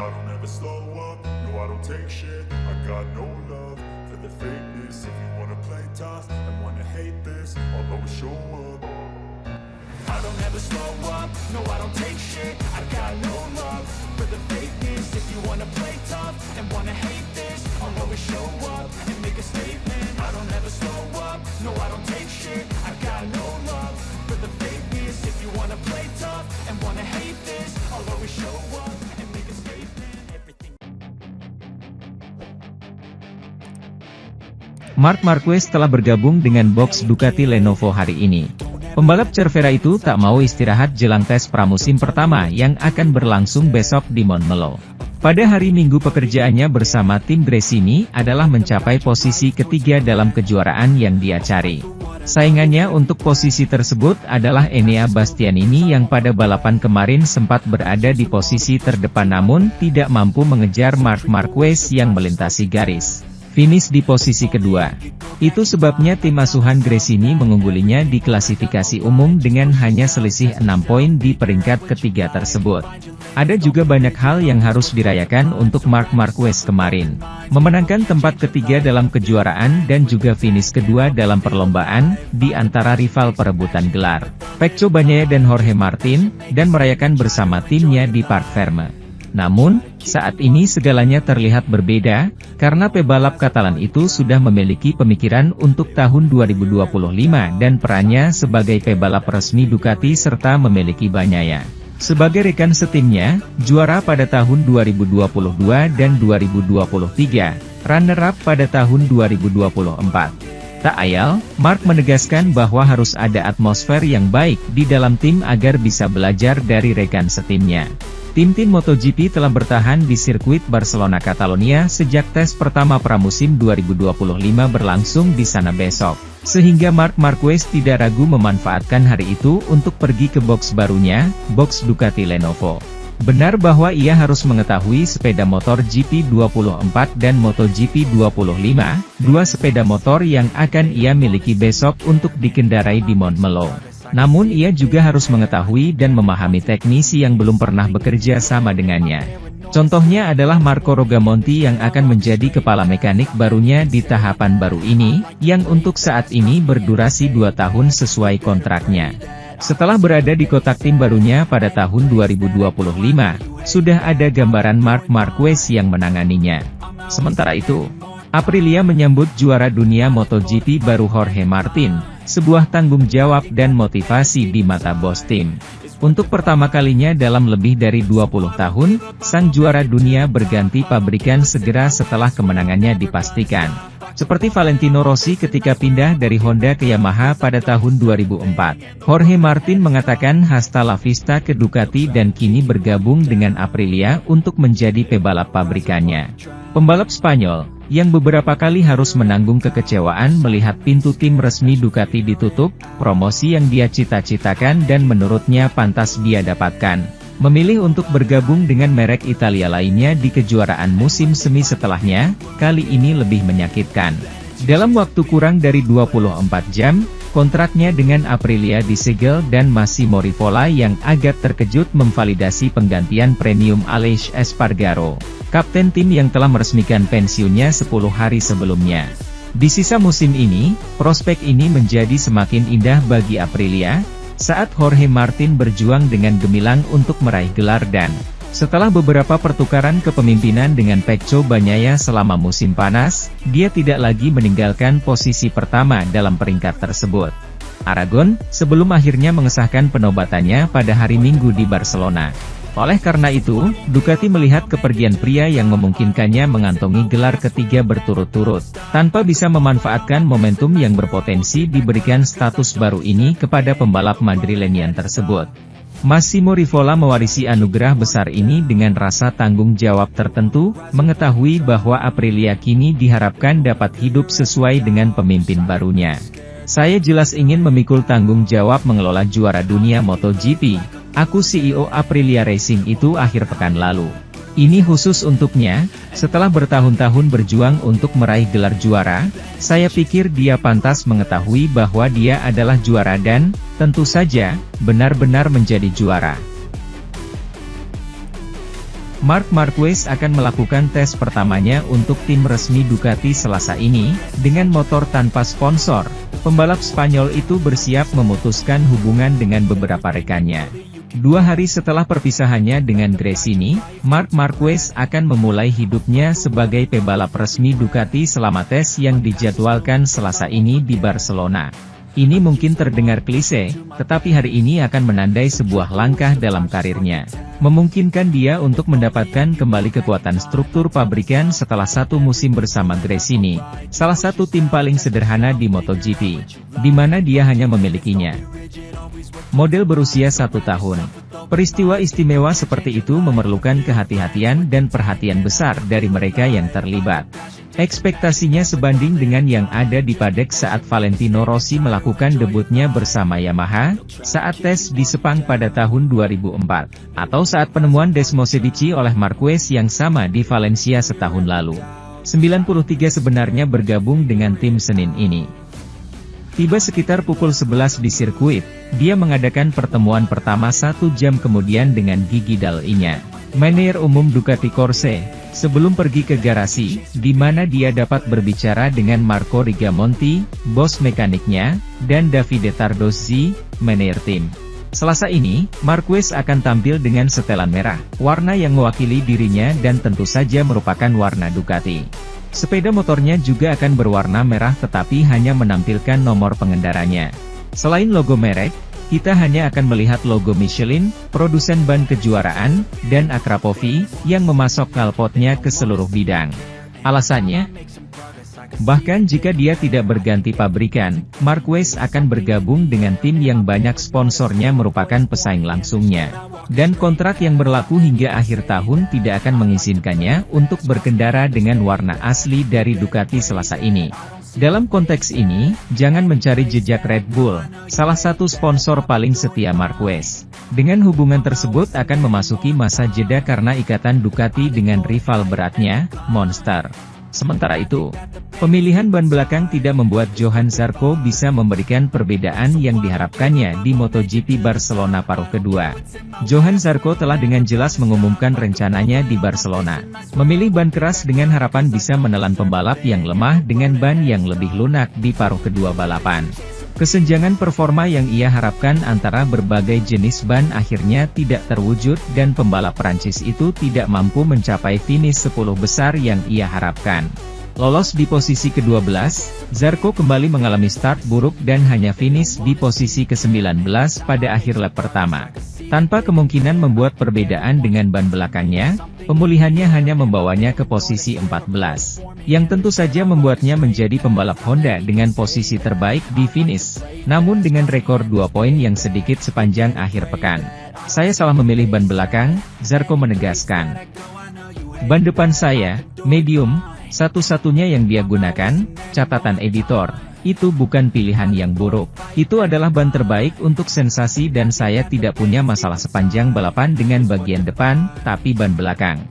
I don't ever slow up, no I don't take shit. I got no love for the fakeness. If you wanna play tough and wanna hate this, I'll always show up. I don't ever slow up, no I don't take shit. I got no love for the fakeness. If you wanna play tough and wanna hate this, I'll always show up and make a statement. I don't ever slow up, no I don't take shit. I got no love for the fakeness. If you wanna play tough and wanna hate this, I'll always show up and make a statement. Everything. Marc Marquez telah bergabung dengan box Ducati Lenovo hari ini. Pembalap Cervera itu tak mau istirahat jelang tes pramusim pertama yang akan berlangsung besok di Montmello. Pada hari Minggu pekerjaannya bersama tim Gresini adalah mencapai posisi ketiga dalam kejuaraan yang dia cari. Saingannya untuk posisi tersebut adalah Enea Bastianini yang pada balapan kemarin sempat berada di posisi terdepan namun tidak mampu mengejar Marc Marquez yang melintasi garis finish di posisi kedua. Itu sebabnya tim asuhan Gresini mengunggulinya di klasifikasi umum dengan hanya selisih 6 poin di peringkat ketiga tersebut. Ada juga banyak hal yang harus dirayakan untuk Marc Marquez kemarin. Memenangkan tempat ketiga dalam kejuaraan dan juga finish kedua dalam perlombaan, di antara rival perebutan gelar, Pecco Bagnaia dan Jorge Martin, dan merayakan bersama timnya di Parc Ferme. Namun, saat ini segalanya terlihat berbeda, karena pebalap Katalan itu sudah memiliki pemikiran untuk tahun 2025 dan perannya sebagai pebalap resmi Ducati serta memiliki Bagnaia sebagai rekan setimnya, juara pada tahun 2022 dan 2023, runner-up pada tahun 2024. Tak ayal, Marc menegaskan bahwa harus ada atmosfer yang baik di dalam tim agar bisa belajar dari rekan setimnya. Tim-tim MotoGP telah bertahan di sirkuit Barcelona Catalonia sejak tes pertama pramusim 2025 berlangsung di sana besok. Sehingga Marc Marquez tidak ragu memanfaatkan hari itu untuk pergi ke box barunya, box Ducati Lenovo. Benar bahwa ia harus mengetahui sepeda motor GP24 dan MotoGP 25, dua sepeda motor yang akan ia miliki besok untuk dikendarai di Montmello. Namun ia juga harus mengetahui dan memahami teknisi yang belum pernah bekerja sama dengannya. Contohnya adalah Marco Rogamonti yang akan menjadi kepala mekanik barunya di tahapan baru ini, yang untuk saat ini berdurasi 2 tahun sesuai kontraknya. Setelah berada di kotak tim barunya pada tahun 2025, sudah ada gambaran Marc Marquez yang menanganinya. Sementara itu, Aprilia menyambut juara dunia MotoGP baru Jorge Martin, sebuah tanggung jawab dan motivasi di mata bos tim. Untuk pertama kalinya dalam lebih dari 20 tahun, sang juara dunia berganti pabrikan segera setelah kemenangannya dipastikan. Seperti Valentino Rossi ketika pindah dari Honda ke Yamaha pada tahun 2004. Jorge Martin mengatakan hasta la vista ke Ducati dan kini bergabung dengan Aprilia untuk menjadi pebalap pabrikannya. Pembalap Spanyol, yang beberapa kali harus menanggung kekecewaan melihat pintu tim resmi Ducati ditutup, promosi yang dia cita-citakan dan menurutnya pantas dia dapatkan, memilih untuk bergabung dengan merek Italia lainnya di kejuaraan musim semi setelahnya, kali ini lebih menyakitkan. Dalam waktu kurang dari 24 jam, kontraknya dengan Aprilia disegel dan Massimo Rivola yang agak terkejut memvalidasi penggantian premium Aleix Espargaro, kapten tim yang telah meresmikan pensiunnya 10 hari sebelumnya. Di sisa musim ini, prospek ini menjadi semakin indah bagi Aprilia, saat Jorge Martin berjuang dengan gemilang untuk meraih gelar dan setelah beberapa pertukaran kepemimpinan dengan Pecco Bagnaia selama musim panas, dia tidak lagi meninggalkan posisi pertama dalam peringkat tersebut. Aragon, sebelum akhirnya mengesahkan penobatannya pada hari Minggu di Barcelona. Oleh karena itu, Ducati melihat kepergian pria yang memungkinkannya mengantongi gelar ketiga berturut-turut, tanpa bisa memanfaatkan momentum yang berpotensi diberikan status baru ini kepada pembalap Madrilenian tersebut. Massimo Rivola mewarisi anugerah besar ini dengan rasa tanggung jawab tertentu, mengetahui bahwa Aprilia kini diharapkan dapat hidup sesuai dengan pemimpin barunya. Saya jelas ingin memikul tanggung jawab mengelola juara dunia MotoGP. Aku CEO Aprilia Racing itu akhir pekan lalu. Ini khusus untuknya, setelah bertahun-tahun berjuang untuk meraih gelar juara, saya pikir dia pantas mengetahui bahwa dia adalah juara dan, tentu saja, benar-benar menjadi juara. Marc Marquez akan melakukan tes pertamanya untuk tim resmi Ducati Selasa ini, dengan motor tanpa sponsor. Pembalap Spanyol itu bersiap memutuskan hubungan dengan beberapa rekannya. 2 hari setelah perpisahannya dengan Gresini, Marc Marquez akan memulai hidupnya sebagai pebalap resmi Ducati selama tes yang dijadwalkan Selasa ini di Barcelona. Ini mungkin terdengar klise, tetapi hari ini akan menandai sebuah langkah dalam karirnya. Memungkinkan dia untuk mendapatkan kembali kekuatan struktur pabrikan setelah 1 musim bersama Gresini, salah satu tim paling sederhana di MotoGP, di mana dia hanya memilikinya. Model berusia 1 tahun. Peristiwa istimewa seperti itu memerlukan kehati-hatian dan perhatian besar dari mereka yang terlibat. Ekspektasinya sebanding dengan yang ada di Paddock saat Valentino Rossi melakukan debutnya bersama Yamaha, saat tes di Sepang pada tahun 2004, atau saat penemuan Desmosedici oleh Marquez yang sama di Valencia setahun lalu. 93 sebenarnya bergabung dengan tim Senin ini. Tiba sekitar pukul 11 di sirkuit, dia mengadakan pertemuan pertama 1 jam kemudian dengan Gigi Dall'Igna, manajer umum Ducati Corse, sebelum pergi ke garasi, di mana dia dapat berbicara dengan Marco Rigamonti, bos mekaniknya, dan Davide Tardozzi, manajer tim. Selasa ini, Marquez akan tampil dengan setelan merah, warna yang mewakili dirinya dan tentu saja merupakan warna Ducati. Sepeda motornya juga akan berwarna merah tetapi hanya menampilkan nomor pengendaranya. Selain logo merek, kita hanya akan melihat logo Michelin, produsen ban kejuaraan, dan Akrapovi, yang memasok knalpotnya ke seluruh bidang. Alasannya? Bahkan jika dia tidak berganti pabrikan, Marquez akan bergabung dengan tim yang banyak sponsornya merupakan pesaing langsungnya. Dan kontrak yang berlaku hingga akhir tahun tidak akan mengizinkannya untuk berkendara dengan warna asli dari Ducati Selasa ini. Dalam konteks ini, jangan mencari jejak Red Bull, salah satu sponsor paling setia Marquez. Dengan hubungan tersebut akan memasuki masa jeda karena ikatan Ducati dengan rival beratnya, Monster. Sementara itu, pemilihan ban belakang tidak membuat Johann Zarco bisa memberikan perbedaan yang diharapkannya di MotoGP Barcelona paruh kedua. Johann Zarco telah dengan jelas mengumumkan rencananya di Barcelona, memilih ban keras dengan harapan bisa menelan pembalap yang lemah dengan ban yang lebih lunak di paruh kedua balapan. Kesenjangan performa yang ia harapkan antara berbagai jenis ban akhirnya tidak terwujud dan pembalap Prancis itu tidak mampu mencapai finish 10 besar yang ia harapkan. Lolos di posisi ke-12, Zarco kembali mengalami start buruk dan hanya finish di posisi ke-19 pada akhir lap pertama. Tanpa kemungkinan membuat perbedaan dengan ban belakangnya, pemulihannya hanya membawanya ke posisi 14, yang tentu saja membuatnya menjadi pembalap Honda dengan posisi terbaik di finish, namun dengan rekor 2 poin yang sedikit sepanjang akhir pekan. Saya salah memilih ban belakang, Zarco menegaskan. Ban depan saya, medium, satu-satunya yang dia gunakan, catatan editor. Itu bukan pilihan yang buruk. Itu adalah ban terbaik untuk sensasi dan saya tidak punya masalah sepanjang balapan dengan bagian depan, tapi ban belakang.